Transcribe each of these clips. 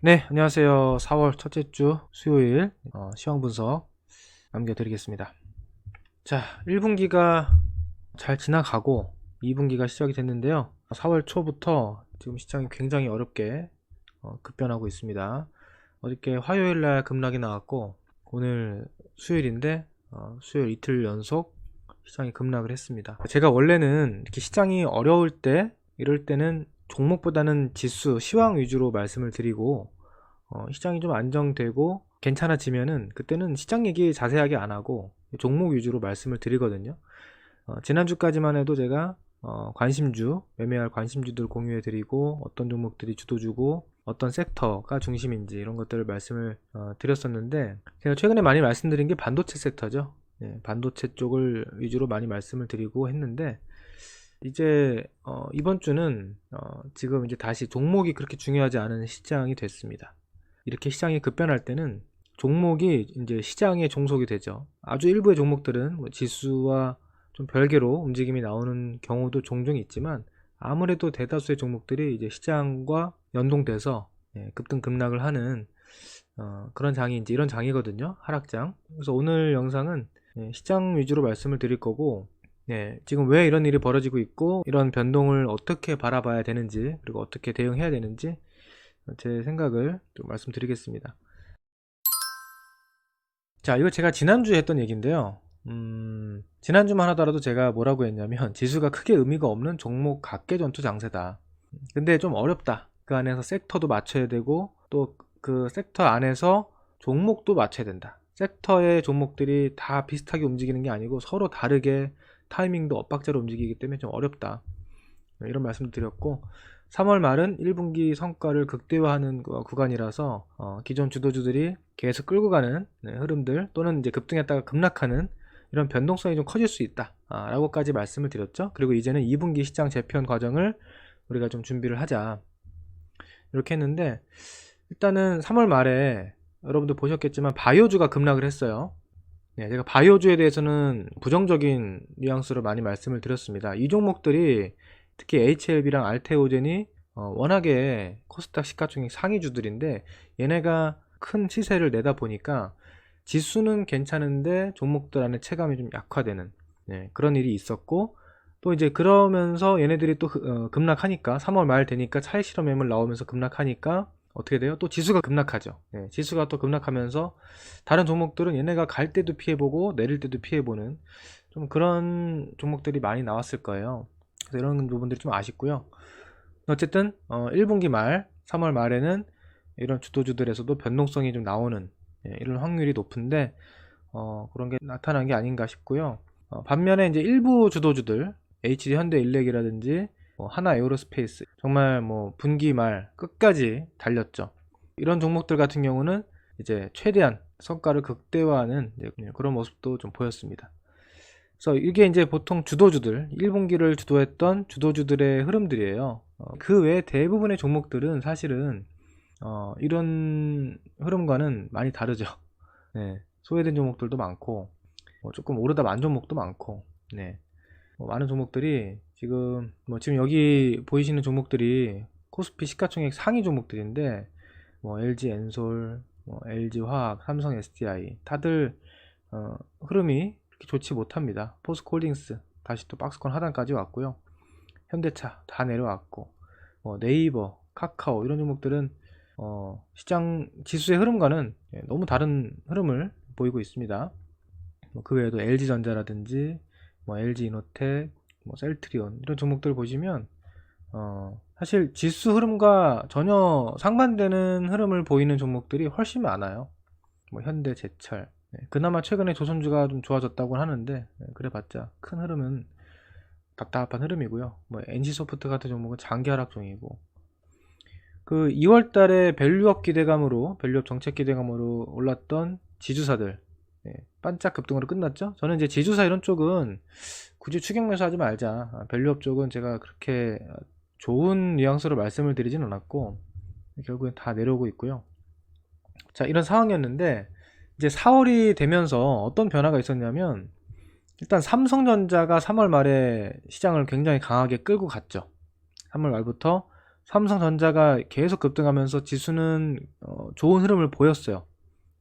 네, 안녕하세요. 4월 첫째 주 수요일 시황 분석 남겨드리겠습니다. 자, 1분기가 잘 지나가고 2분기가 시작이 됐는데요. 4월 초부터 지금 시장이 굉장히 어렵게 급변하고 있습니다. 어저께 화요일 날 급락이 나왔고 오늘 수요일인데 수요일 이틀 연속 시장이 급락을 했습니다. 제가 원래는 이렇게 시장이 어려울 때 이럴 때는 종목보다는 지수, 시황 위주로 말씀을 드리고 시장이 좀 안정되고 괜찮아지면은 그때는 시장 얘기 자세하게 안 하고 종목 위주로 말씀을 드리거든요. 지난주까지만 해도 제가 관심주, 매매할 관심주들 공유해 드리고 어떤 종목들이 주도주고 어떤 섹터가 중심인지 이런 것들을 말씀을 드렸었는데, 제가 최근에 많이 말씀드린 게 반도체 섹터죠. 반도체 쪽을 위주로 많이 말씀을 드리고 했는데, 이제 이번 주는 지금 이제 다시 종목이 그렇게 중요하지 않은 시장이 됐습니다. 이렇게 시장이 급변할 때는 종목이 이제 시장에 종속이 되죠. 아주 일부의 종목들은 뭐 지수와 좀 별개로 움직임이 나오는 경우도 종종 있지만, 아무래도 대다수의 종목들이 이제 시장과 연동돼서 급등 급락을 하는 그런 장이 이제 이런 장이거든요. 하락장. 그래서 오늘 영상은 시장 위주로 말씀을 드릴 거고, 지금 왜 이런 일이 벌어지고 있고 이런 변동을 어떻게 바라봐야 되는지, 그리고 어떻게 대응해야 되는지 제 생각을 좀 말씀드리겠습니다. 자, 이거 제가 지난주에 했던 얘기인데요. 지난주만 하더라도 제가 뭐라고 했냐면 지수가 크게 의미가 없는 종목 각계 전투 장세다. 근데 좀 어렵다. 그 안에서 섹터도 맞춰야 되고 또 그 섹터 안에서 종목도 맞춰야 된다. 섹터의 종목들이 다 비슷하게 움직이는 게 아니고 서로 다르게 타이밍도 엇박자로 움직이기 때문에 좀 어렵다. 이런 말씀도 드렸고, 3월 말은 1분기 성과를 극대화하는 구간이라서 기존 주도주들이 계속 끌고 가는 흐름들 또는 이제 급등했다가 급락하는 이런 변동성이 좀 커질 수 있다 라고까지 말씀을 드렸죠. 그리고 이제는 2분기 시장 재편 과정을 우리가 좀 준비를 하자 이렇게 했는데, 일단은 3월 말에 여러분들 보셨겠지만 바이오주가 급락을 했어요. 제가 바이오주에 대해서는 부정적인 뉘앙스로 많이 말씀을 드렸습니다. 이 종목들이 특히 HLB랑 알테오젠이 워낙에 코스닥 시가총액 상위주들인데, 얘네가 큰 시세를 내다 보니까 지수는 괜찮은데 종목들 안에 체감이 좀 약화되는 그런 일이 있었고, 또 이제 그러면서 얘네들이 또 급락하니까 3월 말 되니까 차익 실험 매물 나오면서 급락하니까 어떻게 돼요? 또 지수가 급락하죠. 지수가 또 급락하면서 다른 종목들은 얘네가 갈 때도 피해보고 내릴 때도 피해보는 좀 그런 종목들이 많이 나왔을 거예요. 그래서 이런 부분들이 좀 아쉽고요. 어쨌든 1분기 말 3월 말에는 이런 주도주들에서도 변동성이 좀 나오는 이런 확률이 높은데 그런 게 나타난 게 아닌가 싶고요. 반면에 이제 일부 주도주들 HD 현대일렉이라든지 하나 에어로스페이스 정말 뭐 분기 말 끝까지 달렸죠. 이런 종목들 같은 경우는 이제 최대한 성과를 극대화하는 그런 모습도 좀 보였습니다. 그래서 이게 이제 보통 주도주들 1분기를 주도했던 주도주들의 흐름들이에요. 그 외에 대부분의 종목들은 사실은 이런 흐름과는 많이 다르죠. 소외된 종목들도 많고 조금 오르다 만 종목도 많고, 많은 종목들이 지금 여기 보이시는 종목들이 코스피 시가총액 상위 종목들인데, LG 엔솔, LG 화학, 삼성 SDI 다들 흐름이 그렇게 좋지 못합니다. 포스코홀딩스 다시 또 박스권 하단까지 왔고요. 현대차 다 내려왔고, 네이버, 카카오 이런 종목들은 시장 지수의 흐름과는 너무 다른 흐름을 보이고 있습니다. 그 외에도 LG전자라든지 LG이노텍, 셀트리온 이런 종목들 보시면 사실 지수 흐름과 전혀 상반되는 흐름을 보이는 종목들이 훨씬 많아요. 현대제철, 그나마 최근에 조선주가 좀 좋아졌다고 하는데 그래봤자 큰 흐름은 답답한 흐름이고요. NC소프트 같은 종목은 장기 하락 중이고, 그 2월달에 밸류업 정책 기대감으로 올랐던 지주사들 반짝 급등으로 끝났죠. 저는 이제 지주사 이런 쪽은 굳이 추격 매수하지 말자, 밸류업 쪽은 제가 그렇게 좋은 뉘앙스로 말씀을 드리진 않았고 결국엔 다 내려오고 있고요. 자, 이런 상황이었는데 이제 4월이 되면서 어떤 변화가 있었냐면, 일단 삼성전자가 3월 말에 시장을 굉장히 강하게 끌고 갔죠. 3월 말부터 삼성전자가 계속 급등하면서 지수는 좋은 흐름을 보였어요.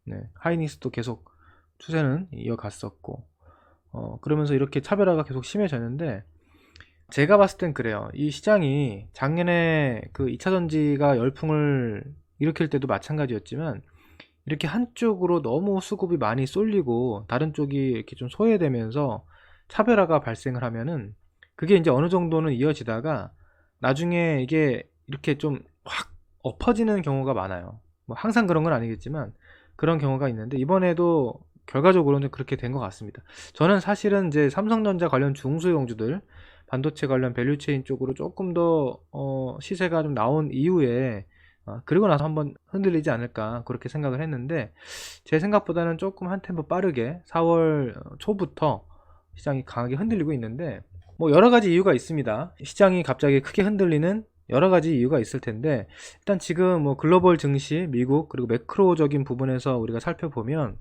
네, 하이닉스도 계속 추세는 이어갔었고, 그러면서 이렇게 차별화가 계속 심해졌는데, 제가 봤을 땐 그래요. 이 시장이 작년에 그 2차전지가 열풍을 일으킬 때도 마찬가지였지만, 이렇게 한쪽으로 너무 수급이 많이 쏠리고 다른 쪽이 이렇게 좀 소외되면서 차별화가 발생을 하면은, 그게 이제 어느 정도는 이어지다가 나중에 이게 이렇게 좀 확 엎어지는 경우가 많아요. 뭐 항상 그런 건 아니겠지만 그런 경우가 있는데, 이번에도 결과적으로는 그렇게 된 것 같습니다. 저는 사실은 이제 삼성전자 관련 중소형주들, 반도체 관련 밸류체인 쪽으로 조금 더 시세가 좀 나온 이후에 그리고 나서 한번 흔들리지 않을까 그렇게 생각을 했는데, 제 생각보다는 조금 한 템포 빠르게 4월 초부터 시장이 강하게 흔들리고 있는데, 뭐 여러 가지 이유가 있습니다. 시장이 갑자기 크게 흔들리는 여러 가지 이유가 있을 텐데, 일단 지금 뭐 글로벌 증시, 미국, 그리고 매크로적인 부분에서 우리가 살펴보면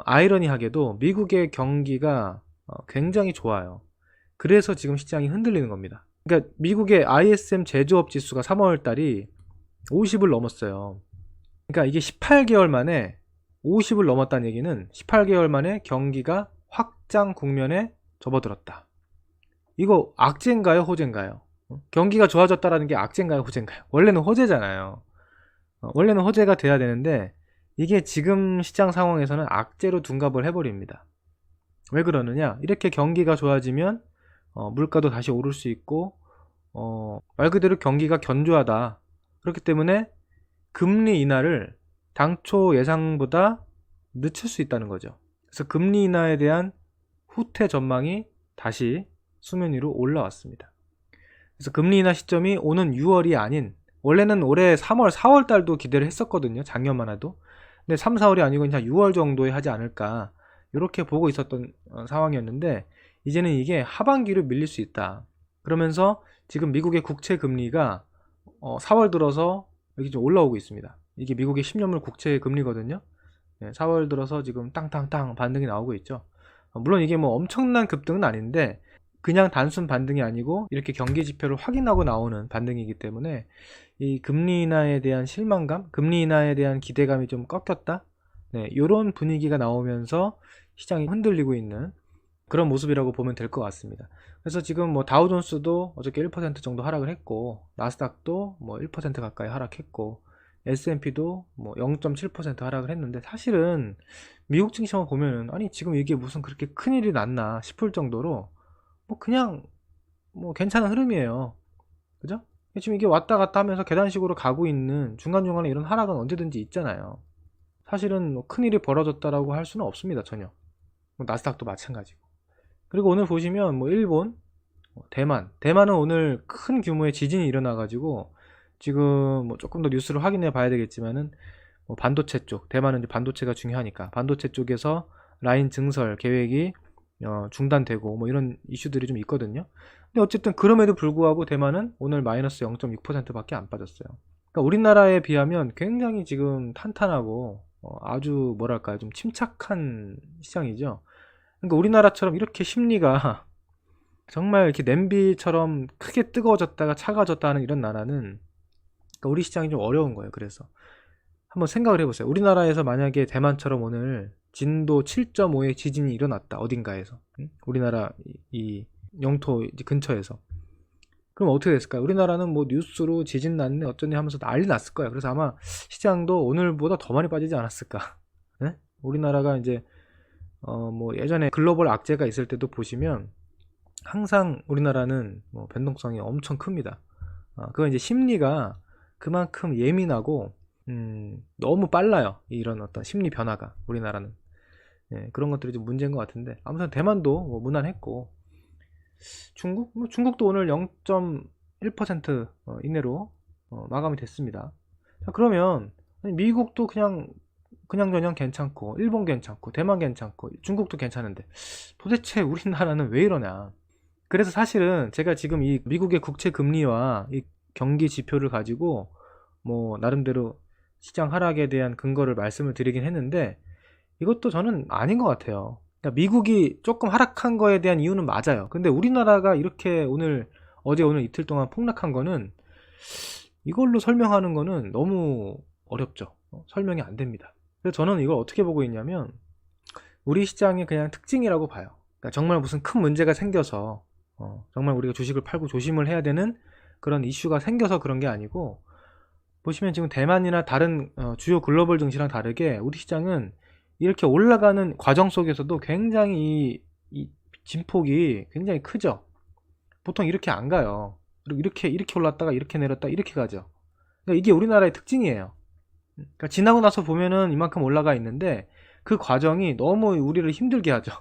아이러니하게도 미국의 경기가 굉장히 좋아요. 그래서 지금 시장이 흔들리는 겁니다. 그러니까 미국의 ISM 제조업 지수가 3월 달이 50을 넘었어요. 그러니까 이게 18개월 만에 50을 넘었다는 얘기는 18개월 만에 경기가 확장 국면에 접어들었다. 이거 악재인가요, 호재인가요? 경기가 좋아졌다라는 게 악재인가요, 호재인가요? 원래는 호재잖아요. 원래는 호재가 돼야 되는데, 이게 지금 시장 상황에서는 악재로 둔갑을 해버립니다. 왜 그러느냐? 이렇게 경기가 좋아지면 물가도 다시 오를 수 있고, 말 그대로 경기가 견조하다. 그렇기 때문에 금리 인하를 당초 예상보다 늦출 수 있다는 거죠. 그래서 금리 인하에 대한 후퇴 전망이 다시 수면 위로 올라왔습니다. 그래서 금리 인하 시점이 오는 6월이 아닌, 원래는 올해 3월, 4월 달도 기대를 했었거든요. 작년만 해도. 근데 3, 4월이 아니고 그냥 6월 정도에 하지 않을까, 이렇게 보고 있었던 상황이었는데, 이제는 이게 하반기로 밀릴 수 있다. 그러면서 지금 미국의 국채 금리가 4월 들어서 여기 좀 올라오고 있습니다. 이게 미국의 10년물 국채 금리거든요. 4월 들어서 지금 땅땅땅 반등이 나오고 있죠. 물론 이게 뭐 엄청난 급등은 아닌데, 그냥 단순 반등이 아니고 이렇게 경기 지표를 확인하고 나오는 반등이기 때문에, 이 금리 인하에 대한 실망감, 금리 인하에 대한 기대감이 좀 꺾였다, 이런 분위기가 나오면서 시장이 흔들리고 있는 그런 모습이라고 보면 될 것 같습니다. 그래서 지금 뭐 다우존스도 어저께 1% 정도 하락을 했고, 나스닥도 뭐 1% 가까이 하락했고, S&P도 뭐 0.7% 하락을 했는데, 사실은 미국 증시만 보면은 아니 지금 이게 무슨 그렇게 큰일이 났나 싶을 정도로 뭐 그냥 뭐 괜찮은 흐름이에요. 그죠? 지금 이게 왔다 갔다 하면서 계단식으로 가고 있는 중간중간에 이런 하락은 언제든지 있잖아요. 사실은 뭐 큰일이 벌어졌다라고 할 수는 없습니다. 전혀. 뭐 나스닥도 마찬가지고. 그리고 오늘 보시면 뭐 일본, 대만은 오늘 큰 규모의 지진이 일어나가지고 지금 뭐 조금 더 뉴스를 확인해 봐야 되겠지만은, 뭐 반도체 쪽, 대만은 이제 반도체가 중요하니까 반도체 쪽에서 라인 증설 계획이 중단되고 뭐 이런 이슈들이 좀 있거든요. 근데 어쨌든 그럼에도 불구하고 대만은 오늘 마이너스 0.6%밖에 안 빠졌어요. 그러니까 우리나라에 비하면 굉장히 지금 탄탄하고 아주 뭐랄까요, 좀 침착한 시장이죠. 그러니까 우리나라처럼 이렇게 심리가 정말 이렇게 냄비처럼 크게 뜨거워졌다가 차가워졌다 하는 이런 나라는, 그러니까 우리 시장이 좀 어려운 거예요. 그래서 한번 생각을 해보세요. 우리나라에서 만약에 대만처럼 오늘 진도 7.5의 지진이 일어났다, 어딘가에서, 우리나라 이 영토 근처에서, 그럼 어떻게 됐을까요? 우리나라는 뭐 뉴스로 지진 났네 어쩌네 하면서 난리 났을 거예요. 그래서 아마 시장도 오늘보다 더 많이 빠지지 않았을까. 네? 우리나라가 이제 뭐 예전에 글로벌 악재가 있을 때도 보시면 항상 우리나라는 뭐 변동성이 엄청 큽니다. 그건 이제 심리가 그만큼 예민하고 너무 빨라요. 이런 어떤 심리 변화가 우리나라는. 그런 것들이 좀 문제인 것 같은데, 아무튼 대만도 뭐 무난했고, 중국도 오늘 0.1% 이내로 마감이 됐습니다. 자, 그러면 미국도 그냥저냥 괜찮고, 일본 괜찮고, 대만 괜찮고, 중국도 괜찮은데 도대체 우리나라는 왜 이러냐. 그래서 사실은 제가 지금 이 미국의 국채 금리와 이 경기 지표를 가지고 뭐 나름대로 시장 하락에 대한 근거를 말씀을 드리긴 했는데, 이것도 저는 아닌 것 같아요. 그러니까 미국이 조금 하락한 거에 대한 이유는 맞아요. 근데 우리나라가 이렇게 어제 오늘 이틀 동안 폭락한 거는 이걸로 설명하는 거는 너무 어렵죠. 설명이 안 됩니다. 그래서 저는 이걸 어떻게 보고 있냐면 우리 시장의 그냥 특징이라고 봐요. 그러니까 정말 무슨 큰 문제가 생겨서 정말 우리가 주식을 팔고 조심을 해야 되는 그런 이슈가 생겨서 그런 게 아니고, 보시면 지금 대만이나 다른 주요 글로벌 증시랑 다르게 우리 시장은 이렇게 올라가는 과정 속에서도 굉장히 이 진폭이 굉장히 크죠. 보통 이렇게 안 가요. 그리고 이렇게 올랐다가 이렇게 내렸다 이렇게 가죠. 그러니까 이게 우리나라의 특징이에요. 그러니까 지나고 나서 보면은 이만큼 올라가 있는데 그 과정이 너무 우리를 힘들게 하죠.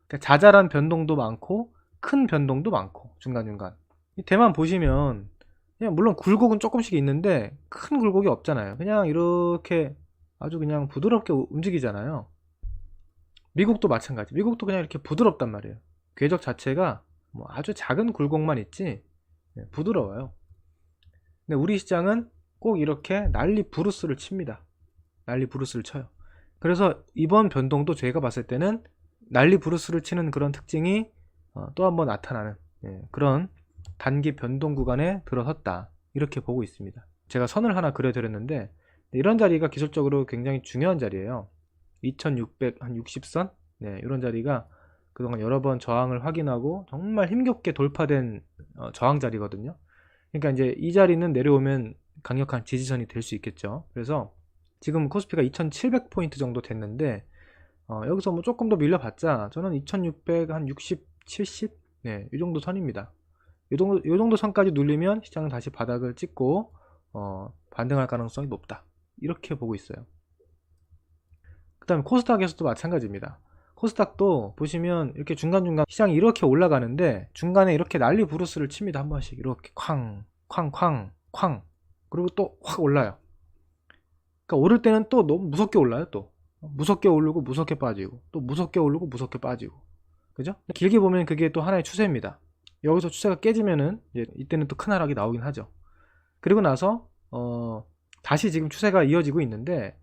그러니까 자잘한 변동도 많고 큰 변동도 많고 중간중간. 이 대만 보시면 그냥 물론 굴곡은 조금씩 있는데 큰 굴곡이 없잖아요. 그냥 이렇게 아주 그냥 부드럽게 움직이잖아요. 미국도 마찬가지. 미국도 그냥 이렇게 부드럽단 말이에요. 궤적 자체가 뭐 아주 작은 굴곡만 있지 부드러워요. 근데 우리 시장은 꼭 이렇게 난리 부르스를 칩니다. 난리 부르스를 쳐요. 그래서 이번 변동도 제가 봤을 때는 난리 부르스를 치는 그런 특징이 또 한번 나타나는 그런 단기 변동 구간에 들어섰다, 이렇게 보고 있습니다. 제가 선을 하나 그려드렸는데 이런 자리가 기술적으로 굉장히 중요한 자리예요. 2660선 이런 자리가 그동안 여러 번 저항을 확인하고 정말 힘겹게 돌파된 저항 자리거든요. 그러니까 이제 이 자리는 내려오면 강력한 지지선이 될 수 있겠죠. 그래서 지금 코스피가 2700포인트 정도 됐는데 여기서 뭐 조금 더 밀려봤자 저는 2600, 한 60, 70? 이 정도 선입니다. 요 정도 선까지 눌리면 시장은 다시 바닥을 찍고 반등할 가능성이 높다, 이렇게 보고 있어요. 그 다음에 코스닥에서도 마찬가지입니다. 코스닥도 보시면 이렇게 중간중간 시장이 이렇게 올라가는데 중간에 이렇게 난리 부르스를 칩니다. 한 번씩 이렇게 쾅 쾅 쾅 그리고 또 확 올라요. 그러니까 오를 때는 또 너무 무섭게 올라요. 또 무섭게 오르고 무섭게 빠지고 또 무섭게 오르고 무섭게 빠지고, 그죠? 길게 보면 그게 또 하나의 추세입니다. 여기서 추세가 깨지면은 이때는 또 큰 하락이 나오긴 하죠. 그리고 나서 다시 지금 추세가 이어지고 있는데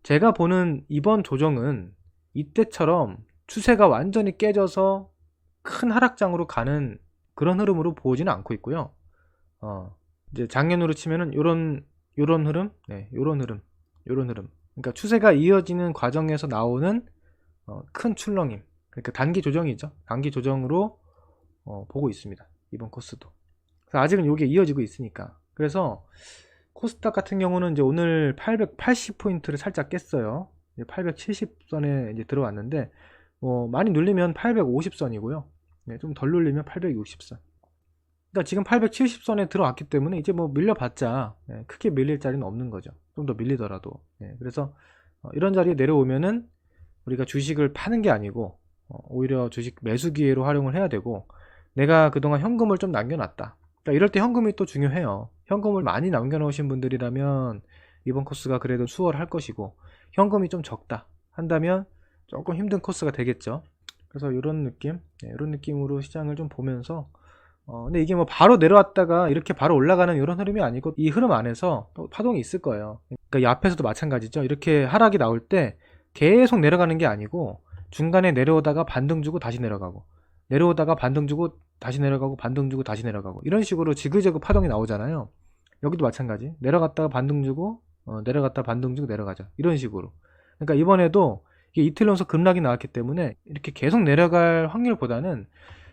제가 보는 이번 조정은 이때처럼 추세가 완전히 깨져서 큰 하락장으로 가는 그런 흐름으로 보지는 않고 있고요. 이제 작년으로 치면은 요런 흐름, 요런 흐름. 그러니까 추세가 이어지는 과정에서 나오는 큰 출렁임. 그러니까 단기 조정이죠. 단기 조정으로 보고 있습니다. 이번 코스도. 그래서 아직은 이게 이어지고 있으니까. 그래서 코스닥 같은 경우는 이제 오늘 880포인트를 살짝 깼어요. 870선에 이제 들어왔는데 많이 눌리면 850선이고요. 좀 덜 눌리면 860선. 그러니까 지금 870선에 들어왔기 때문에 이제 뭐 밀려봤자 크게 밀릴 자리는 없는 거죠. 좀 더 밀리더라도. 그래서 이런 자리에 내려오면은 우리가 주식을 파는 게 아니고 오히려 주식 매수 기회로 활용을 해야 되고, 내가 그동안 현금을 좀 남겨놨다. 그러니까 이럴 때 현금이 또 중요해요. 현금을 많이 남겨놓으신 분들이라면 이번 코스가 그래도 수월할 것이고, 현금이 좀 적다 한다면 조금 힘든 코스가 되겠죠. 그래서 이런 느낌, 이런 느낌으로 시장을 좀 보면서 근데 이게 뭐 바로 내려왔다가 이렇게 바로 올라가는 이런 흐름이 아니고 이 흐름 안에서 또 파동이 있을 거예요. 그러니까 이 앞에서도 마찬가지죠. 이렇게 하락이 나올 때 계속 내려가는 게 아니고 중간에 내려오다가 반등 주고 다시 내려가고, 내려오다가 반등 주고 다시 내려가고, 반등 주고 다시 내려가고, 이런 식으로 지그재그 파동이 나오잖아요. 여기도 마찬가지. 내려갔다가 반등 주고 내려갔다가 반등 주고 내려가죠. 이런 식으로. 그러니까 이번에도 이게 이틀 연속 급락이 나왔기 때문에 이렇게 계속 내려갈 확률보다는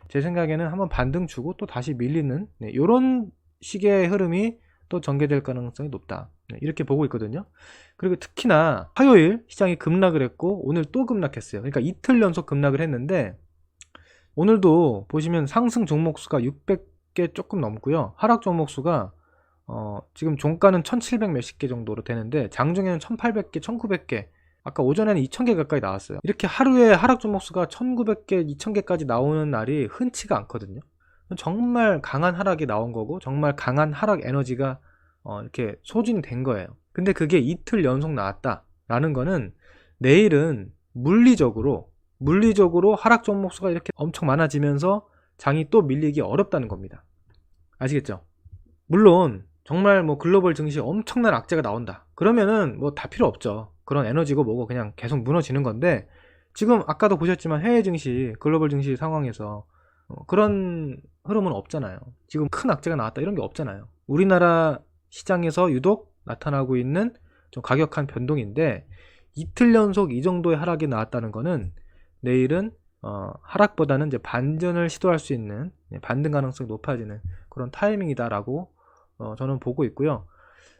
제 생각에는 한번 반등 주고 또 다시 밀리는 이런 식의 흐름이 또 전개될 가능성이 높다, 이렇게 보고 있거든요. 그리고 특히나 화요일 시장이 급락을 했고 오늘 또 급락했어요. 그러니까 이틀 연속 급락을 했는데 오늘도 보시면 상승 종목 수가 600개 조금 넘고요. 하락 종목 수가 지금 종가는 1700 몇십 개 정도로 되는데 장중에는 1800개, 1900개, 아까 오전에는 2000개 가까이 나왔어요. 이렇게 하루에 하락 종목 수가 1900개, 2000개까지 나오는 날이 흔치가 않거든요. 정말 강한 하락이 나온 거고 정말 강한 하락 에너지가 이렇게 소진된 거예요. 근데 그게 이틀 연속 나왔다라는 거는 내일은 물리적으로 하락 종목 수가 이렇게 엄청 많아지면서 장이 또 밀리기 어렵다는 겁니다. 아시겠죠? 물론 정말 뭐 글로벌 증시 엄청난 악재가 나온다 그러면은 뭐 다 필요 없죠. 그런 에너지고 뭐고 그냥 계속 무너지는 건데, 지금 아까도 보셨지만 해외 증시, 글로벌 증시 상황에서 그런 흐름은 없잖아요. 지금 큰 악재가 나왔다 이런 게 없잖아요. 우리나라 시장에서 유독 나타나고 있는 좀 가격한 변동인데 이틀 연속 이 정도의 하락이 나왔다는 거는 내일은 하락보다는 이제 반전을 시도할 수 있는 반등 가능성이 높아지는 그런 타이밍이다라고 저는 보고 있고요.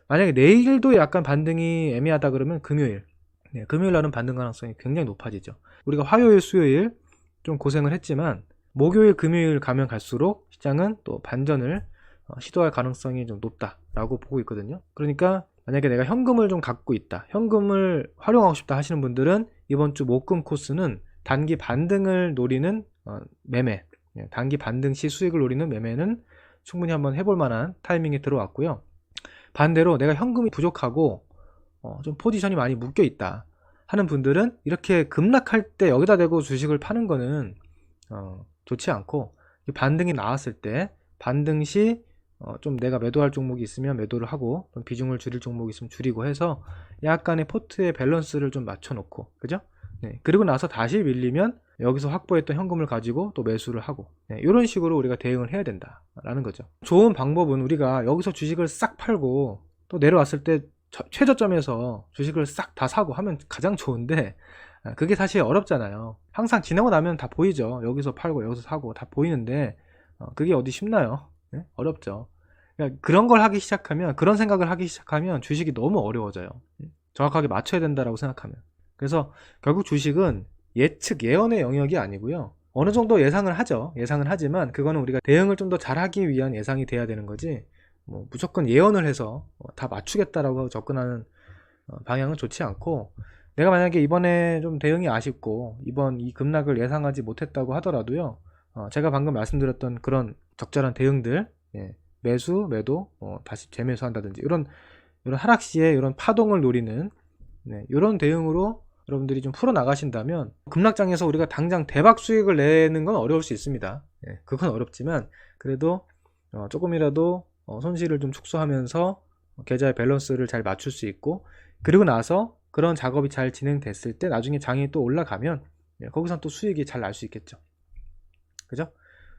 만약에 내일도 약간 반등이 애매하다 그러면 금요일 날은 반등 가능성이 굉장히 높아지죠. 우리가 화요일 수요일 좀 고생을 했지만 목요일 금요일 가면 갈수록 시장은 또 반전을 시도할 가능성이 좀 높다라고 보고 있거든요. 그러니까 만약에 내가 현금을 좀 갖고 있다, 현금을 활용하고 싶다 하시는 분들은 이번 주 목금 코스는 단기 반등을 노리는 매매, 단기 반등 시 수익을 노리는 매매는 충분히 한번 해볼 만한 타이밍에 들어왔고요. 반대로 내가 현금이 부족하고 좀 포지션이 많이 묶여 있다 하는 분들은 이렇게 급락할 때 여기다 대고 주식을 파는 거는 좋지 않고, 반등이 나왔을 때 반등 시 좀 내가 매도할 종목이 있으면 매도를 하고 좀 비중을 줄일 종목이 있으면 줄이고 해서 약간의 포트의 밸런스를 좀 맞춰 놓고, 그죠? 그리고 나서 다시 밀리면 여기서 확보했던 현금을 가지고 또 매수를 하고, 이런 식으로 우리가 대응을 해야 된다라는 거죠. 좋은 방법은 우리가 여기서 주식을 싹 팔고 또 내려왔을 때 최저점에서 주식을 싹 다 사고 하면 가장 좋은데, 그게 사실 어렵잖아요. 항상 지나고 나면 다 보이죠. 여기서 팔고 여기서 사고 다 보이는데 그게 어디 쉽나요? 어렵죠. 그러니까 그런 걸 하기 시작하면, 그런 생각을 하기 시작하면 주식이 너무 어려워져요. 정확하게 맞춰야 된다라고 생각하면. 그래서 결국 주식은 예측, 예언의 영역이 아니고요. 어느 정도 예상을 하죠. 예상은 하지만 그거는 우리가 대응을 좀 더 잘하기 위한 예상이 돼야 되는 거지, 무조건 예언을 해서 다 맞추겠다라고 접근하는 방향은 좋지 않고, 내가 만약에 이번에 좀 대응이 아쉽고 이번 이 급락을 예상하지 못했다고 하더라도요, 제가 방금 말씀드렸던 그런 적절한 대응들, 매수, 매도, 다시 재매수한다든지 이런 하락 시에 이런 파동을 노리는 이런 대응으로 여러분들이 좀 풀어 나가신다면, 급락장에서 우리가 당장 대박 수익을 내는 건 어려울 수 있습니다. 그건 어렵지만 그래도 조금이라도 손실을 좀 축소하면서 계좌의 밸런스를 잘 맞출 수 있고, 그리고 나서 그런 작업이 잘 진행됐을 때 나중에 장이 또 올라가면 거기선 또 수익이 잘 날 수 있겠죠. 그죠?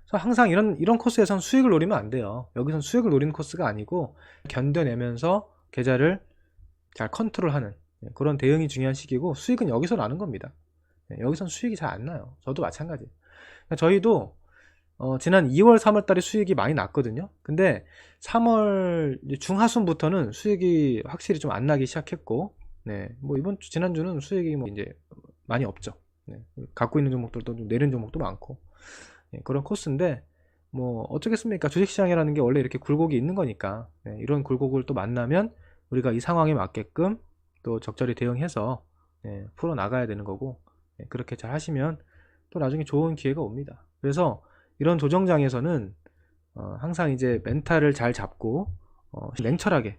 그래서 항상 이런 코스에선 수익을 노리면 안 돼요. 여기선 수익을 노리는 코스가 아니고 견뎌내면서 계좌를 잘 컨트롤하는 그런 대응이 중요한 시기고, 수익은 여기서 나는 겁니다. 여기선 수익이 잘 안 나요. 저도 마찬가지. 저희도 지난 2월 3월 달에 수익이 많이 났거든요. 근데 3월 중하순부터는 수익이 확실히 좀 안 나기 시작했고, 이번 주 지난주는 수익이 이제 많이 없죠. 갖고 있는 종목들도 좀 내린 종목도 많고, 그런 코스인데 어쩌겠습니까? 주식시장이라는 게 원래 이렇게 굴곡이 있는 거니까, 이런 굴곡을 또 만나면 우리가 이 상황에 맞게끔 또 적절히 대응해서 풀어 나가야 되는 거고, 그렇게 잘 하시면 또 나중에 좋은 기회가 옵니다. 그래서 이런 조정장에서는 항상 이제 멘탈을 잘 잡고 냉철하게,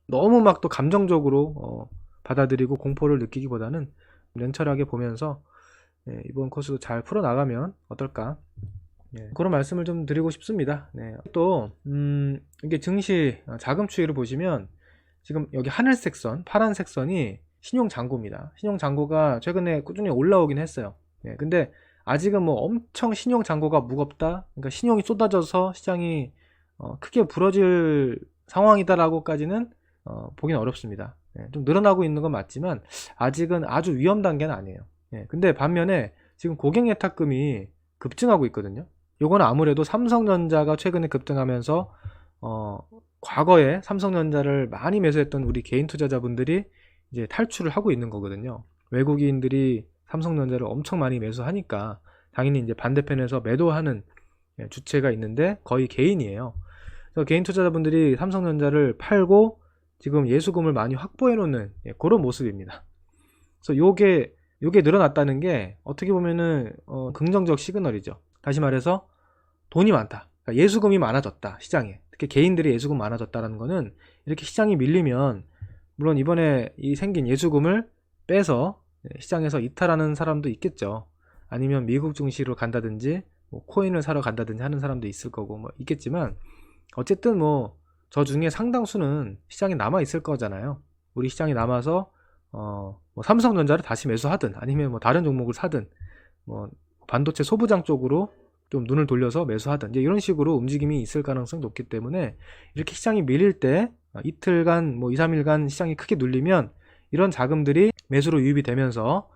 너무 막 또 감정적으로 받아들이고 공포를 느끼기보다는 냉철하게 보면서 이번 코스도 잘 풀어나가면 어떨까, 그런 말씀을 좀 드리고 싶습니다. 또 이게 증시 자금 추이를 보시면 지금 여기 하늘색 선, 파란색 선이 신용잔고입니다. 신용잔고가 최근에 꾸준히 올라오긴 했어요. 근데 아직은 엄청 신용잔고가 무겁다, 그러니까 신용이 쏟아져서 시장이 크게 부러질 상황이다라고까지는 보긴 어렵습니다. 좀 늘어나고 있는 건 맞지만 아직은 아주 위험 단계는 아니에요. 근데 반면에 지금 고객예탁금이 급증하고 있거든요. 요거는 아무래도 삼성전자가 최근에 급등하면서 과거에 삼성전자를 많이 매수했던 우리 개인 투자자분들이 이제 탈출을 하고 있는 거거든요. 외국인들이 삼성전자를 엄청 많이 매수하니까 당연히 이제 반대편에서 매도하는 주체가 있는데 거의 개인이에요. 그래서 개인 투자자분들이 삼성전자를 팔고 지금 예수금을 많이 확보해 놓는 그런 모습입니다. 그래서 요게 늘어났다는 게 어떻게 보면은 긍정적 시그널이죠. 다시 말해서 돈이 많다, 그러니까 예수금이 많아졌다 시장에. 특히 개인들이 예수금 많아졌다는 거는 이렇게 시장이 밀리면, 물론 이번에 이 생긴 예수금을 빼서 시장에서 이탈하는 사람도 있겠죠. 아니면 미국 증시로 간다든지 코인을 사러 간다든지 하는 사람도 있을 거고 있겠지만, 어쨌든 저 중에 상당수는 시장에 남아 있을 거잖아요. 우리 시장에 남아서 삼성전자를 다시 매수하든 아니면 다른 종목을 사든 반도체 소부장 쪽으로 좀 눈을 돌려서 매수하든 이제 이런 식으로 움직임이 있을 가능성이 높기 때문에 이렇게 시장이 밀릴 때 이틀간 뭐 2, 3일간 시장이 크게 눌리면 이런 자금들이 매수로 유입이 되면서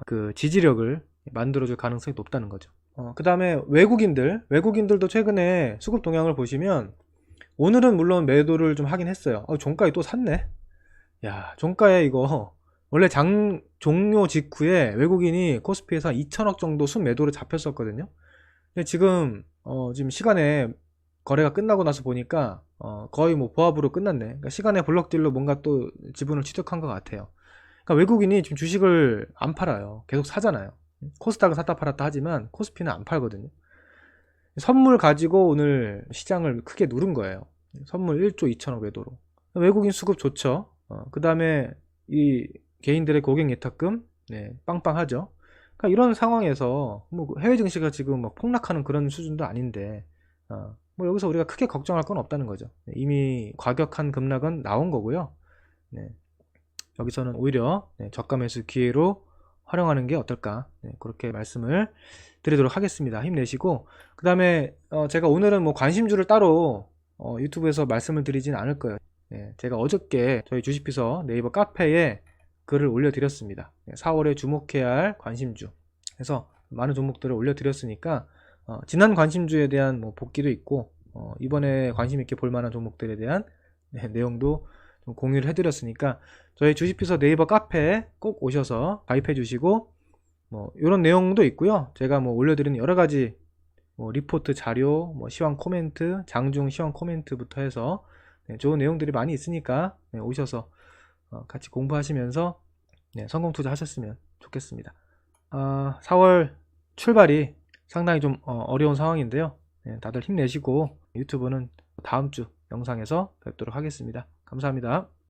그 지지력을 만들어줄 가능성이 높다는 거죠. 그 다음에 외국인들도 최근에 수급 동향을 보시면 오늘은 물론 매도를 좀 하긴 했어요. 종가에 또 샀네. 야, 종가에 이거 원래 장 종료 직후에 외국인이 코스피에서 2천억 정도 순매도로 잡혔었거든요. 근데 지금 시간에 거래가 끝나고 나서 보니까 거의 뭐 보합으로 끝났네. 그러니까 시간의 블럭딜로 뭔가 또 지분을 취득한 것 같아요. 그러니까 외국인이 지금 주식을 안 팔아요. 계속 사잖아요. 코스닥은 샀다 팔았다 하지만 코스피는 안 팔거든요. 선물 가지고 오늘 시장을 크게 누른 거예요. 선물 1조 2천억 매도로. 외국인 수급 좋죠. 그 다음에 이 개인들의 고객 예탁금 빵빵하죠. 그러니까 이런 상황에서 뭐 해외 증시가 지금 막 폭락하는 그런 수준도 아닌데 뭐 여기서 우리가 크게 걱정할 건 없다는 거죠. 이미 과격한 급락은 나온 거고요. 여기서는 오히려 저가 매수 기회로 활용하는 게 어떨까, 그렇게 말씀을 드리도록 하겠습니다. 힘내시고, 그 다음에 제가 오늘은 뭐 관심주를 따로 유튜브에서 말씀을 드리진 않을 거예요. 제가 어저께 저희 주식비서 네이버 카페에 글을 올려드렸습니다. 4월에 주목해야 할 관심주 해서 많은 종목들을 올려드렸으니까 지난 관심주에 대한 뭐 복귀도 있고 이번에 관심 있게 볼 만한 종목들에 대한 내용도 좀 공유를 해드렸으니까 저희 주식비서 네이버 카페에 꼭 오셔서 가입해 주시고 뭐 이런 내용도 있고요. 제가 뭐 올려드리는 여러 가지 뭐 리포트 자료, 뭐 시황 코멘트, 장중 시황 코멘트부터 해서 좋은 내용들이 많이 있으니까 오셔서 같이 공부하시면서 성공 투자하셨으면 좋겠습니다. 4월 출발이 상당히 좀 어려운 상황인데요. 다들 힘내시고 유튜브는 다음 주 영상에서 뵙도록 하겠습니다. 감사합니다.